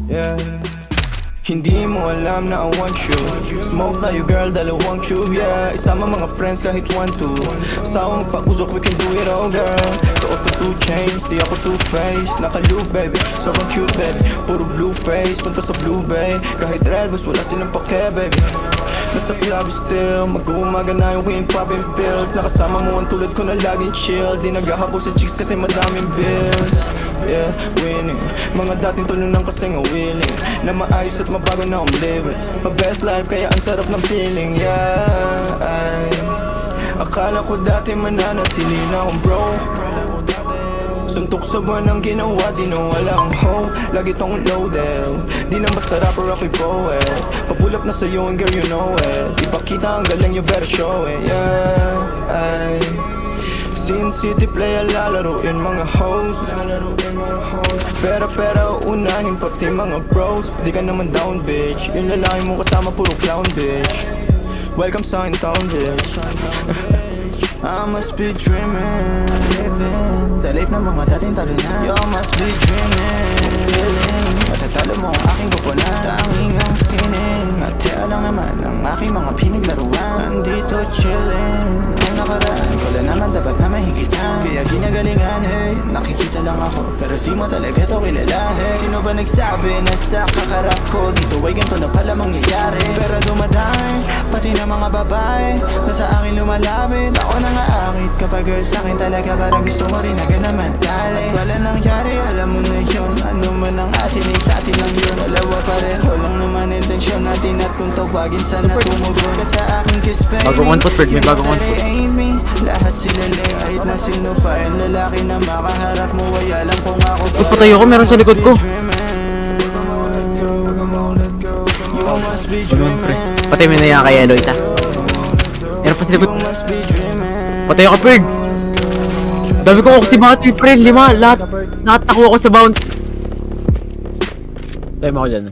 Yeah. Hindi mo alam na I want you. Smoke tayo girl, dalawang tube, yeah. Isama mga friends kahit 1-2. Asawa magpag-usok, we can do it all girl. Suot ko 2 chains, di ako 2-faced. Naka-loop baby, sobrang cute baby. Puro blue face, punta sa blue bay. Kahit red bus, wala silang pake baby. Nasa club still, mag-uumaga na yung weed popping pills. Nakasama mo ang tulad ko na laging chill. Di naghahapo sa chicks kasi madaming bills. Yeah, winning. Mga dating tulunang kasing willing na maayos at mabago na akong living. My best life kaya ang sarap ng feeling. Yeah, ay. Akala ko dati mananatili na akong broke. Suntok sa buwan ang ginawa, di na walang hope. Lagi tong loaded, di na basta rapper ako'y poet. Papulap na sa'yo and girl you know it. Ipakita ang galing you better show it. Yeah, ay. Sin City play lalaroin mga hoes. Pera unahin pati mga bros. Di ka naman down bitch. Yung lalaki mo kasama puro clown bitch. Welcome sa in town bitch. I must be dreaming, living the life na mga dating talo na. You must be dreaming, feeling matatalo mo ang aking kupunan. Tanging ang sining at kaya lang naman ang aking mga pinaglaruan. Nandito chilling, ang nakaraan ko lang naman dapat na mahigitan. Kaya ginagalingan hey, nakikita lang ako pero di mo talaga to kilala hey. Sino ba nagsabi na sa kakarap ko dito ay ganito na pala mangyayari? Pero dumadaan pati na mga babae na sa akin lumalapit. Ako na nga akit kapag girl sa'kin talaga parang gusto mo rin agad naman dali. At wala nangyari alam mo na yun. Ano man ang atin ay sa atin lang yun. Dalawa pareho lang naman intensyon natin at kung tawagin sana tumugon ka sa aking kiss baby. Bagong on foot, may bagong on foot. Lahat sila kahit na sino pa yung lalaki na makaharap mo ay alam kung ako ba. Patay ako, meron sa likod ko. Patay mo na yan kay Eloy isa. Meron pa sa likod. Patay ako, Bird. Dami ko kasi mga triple, 5, lahat nakatakbo ako sa bounce. Tayo mo ako dyan.